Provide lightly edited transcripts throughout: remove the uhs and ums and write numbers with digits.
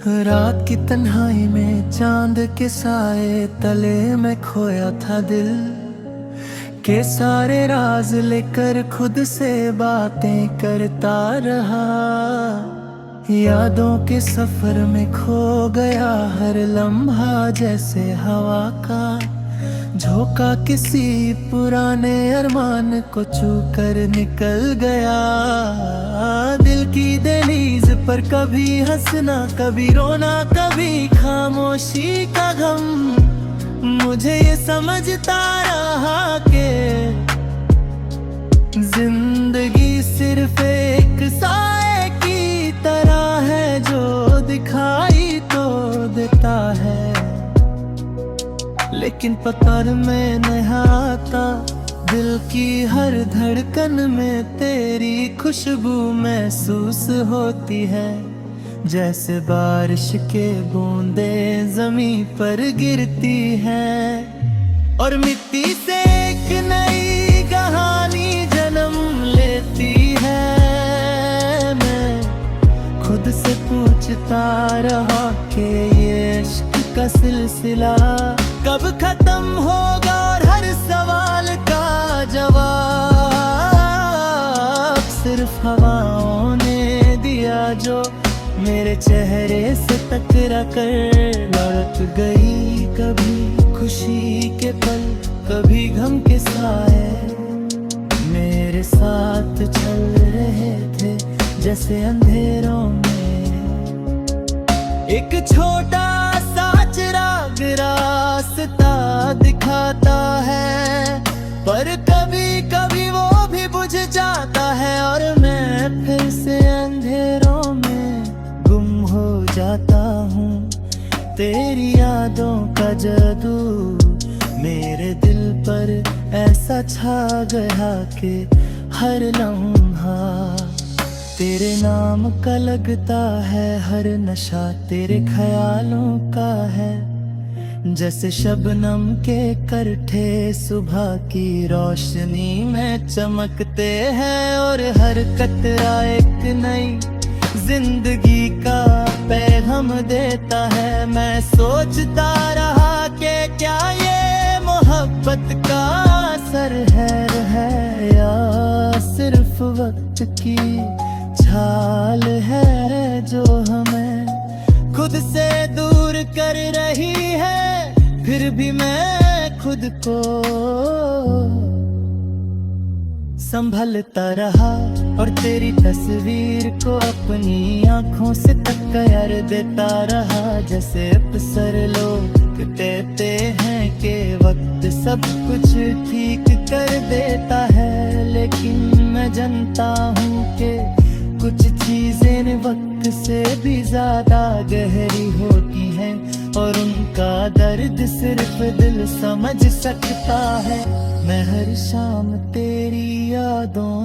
रात की तन्हाई में चांद के साए तले में खोया था दिल के सारे राज लेकर खुद से बातें करता रहा। यादों के सफर में खो गया हर लम्हा, जैसे हवा का झोंका किसी पुराने अरमान को छू कर निकल गया। दिल की दहलीज पर कभी हंसना, कभी रोना, कभी खामोशी का गम। मुझे ये समझता रहा कि जिंदगी सिर्फ एक साए की तरह है जो दिखाई तो देता है, लेकिन पकड़ में नहीं आता। दिल की हर धड़कन में तेरी खुशबू महसूस होती है, जैसे बारिश के बूंदें जमीन पर गिरती हैं और मिट्टी से एक नई कहानी जन्म लेती है। मैं खुद से पूछता रहा कि ये इश्क का सिलसिला कब खत्म होगा, और हर सवाल का जवाब सिर्फ हवाओं ने दिया जो मेरे चेहरे से टकरा कर लौट गई। कभी खुशी के पल, कभी गम के साए मेरे साथ चल रहे थे, जैसे अंधेरों में एक छोटा सा चिराग रास्ता दिखाता है। पर कभी कभी वो भी बुझ जाता है और मैं फिर से अंधेरों में गुम हो जाता हूँ। तेरी यादों का जादू मेरे दिल पर ऐसा छा गया कि हर लम्हा तेरे नाम का लगता है। हर नशा तेरे ख्यालों का है, जैसे शबनम के करठे सुबह की रोशनी में चमकते हैं। और हर कतरा एक नई जिंदगी का पैगाम देता है। मैं सोचता रहा कि क्या ये मोहब्बत का असर है या सिर्फ वक्त की छाल है जो हमें खुद से दूर कर रही है। फिर भी मैं खुद को संभलता रहा और तेरी तस्वीर को अपनी आंखों से टक्कर देता रहा। जैसे अक्सर लोग कहते हैं कि वक्त सब कुछ ठीक कर देता है, लेकिन मैं जानता हूँ कि कुछ चीजें वक्त से भी ज्यादा गहरी होती हैं और उनका दर्द सिर्फ दिल समझ सकता है। मैं हर शाम तेरी यादों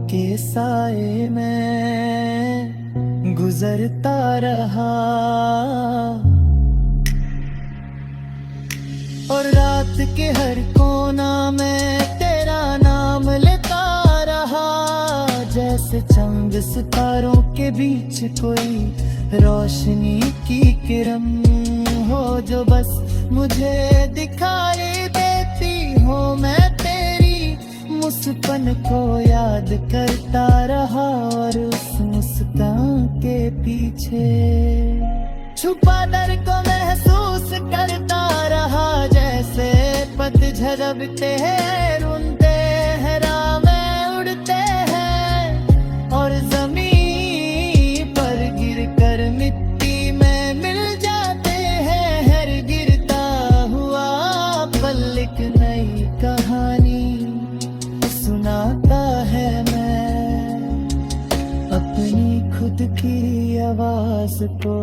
के साए में गुजरता रहा और रात के हर कोना में तेरा नाम लेता रहा। जैसे चंद सितारों के बीच कोई रोशनी की किरण हो जो बस मुझे दिखाई देती हो। मैं तेरी मुस्कान को याद करता रहा और उस मुस्कान के पीछे छुपा दर्द को महसूस करता रहा। जैसे पतझड़ अब रुंदे हैं राह में उड़ते हैं और जमीन पर गिरकर मिट्टी में मिल जाते हैं। हर गिरता हुआ पल एक नई कहानी सुनाता है। मैं अपनी खुद की आवाज को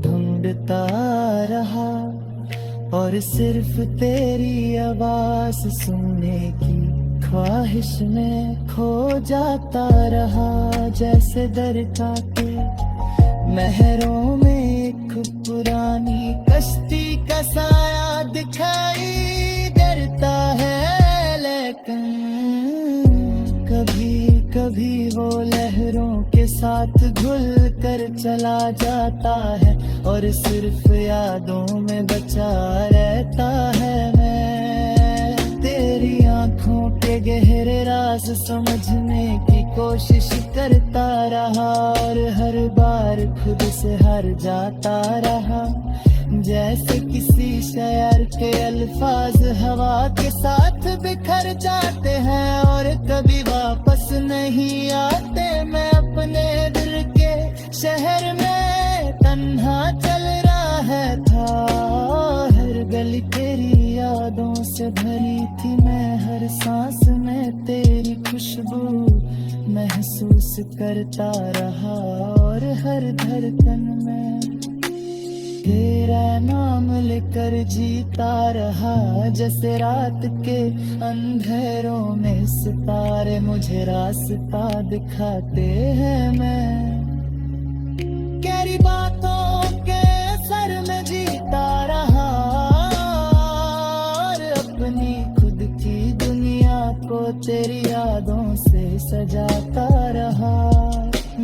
ढूंढता रहा और सिर्फ तेरी आवाज सुनने की ख्वाहिश में खो जाता रहा। जैसे दरिया के महरों में एक पुरानी कश्ती का साया दिखाई देता है, लेकिन कभी कभी वो लहरों के साथ घुल कर चला जाता है और सिर्फ यादों में बचा रहता है मैं। तेरी आंखों के गहरे राज समझने की कोशिश करता रहा और हर बार खुद से हार जाता रहा। जैसे किसी शायर के अल्फाज हवा के साथ बिखर जाते हैं और कभी वापस नहीं आते। मैं अपने दिल के शहर में तन्हा चल रहा है था, हर गली तेरी यादों से भरी थी मैं, हर सांस में तेरी खुशबू महसूस करता रहा और हर धड़कन में तेरा नाम लेकर जीता रहा। जैसे रात के अंधेरों में सितारे मुझे रास्ता दिखाते हैं। मैं गहरी बातों के सर में जीता रहा और अपनी खुद की दुनिया को तेरी यादों से सजाता रहा।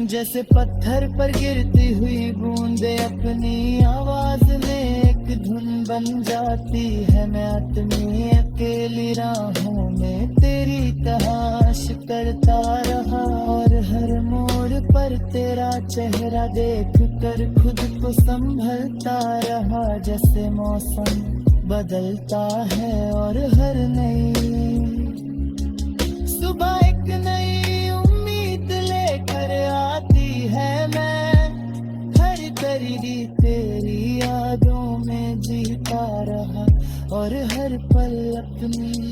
जैसे पत्थर पर गिरती हुई बूंदे अपनी आवाज में एक धुन बन जाती है। मैं अपनी अकेली राहों में तेरी तलाश करता रहा और हर मोड़ पर तेरा चेहरा देख कर खुद को संभलता रहा। जैसे मौसम बदलता है और हर नई सुबह एक नई उम्मीद लेकर आती है। मैं हर घड़ी तेरी यादों में जीता रहा और हर पल अपनी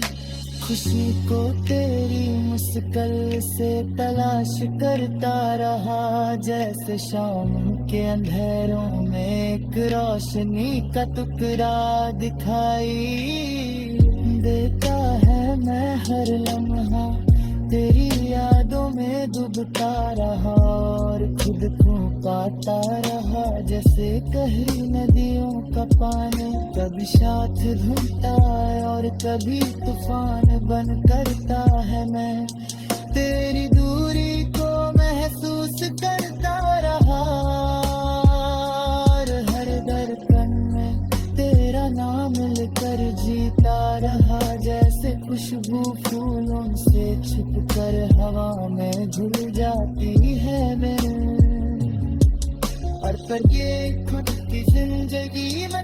खुशी को तेरी मुस्कान से तलाश करता रहा। जैसे शाम के अंधेरों में एक रोशनी का टुकड़ा दिखाई देता है। मैं हर लम्हा तेरी यादों में डूबता रहा और खुद को पाता रहा। जैसे गहरी नदियों का पानी कभी साथ धुलता है और कभी तूफान बन करता है। मैं तेरी दूरी को महसूस करता रहा और हर धड़कन में तेरा नाम लेकर जीता रहा। जैसे खुशबू फूलों से छिप कर हवा में घुल जाती है मेरे, और पर ये खुद की जिंदगी में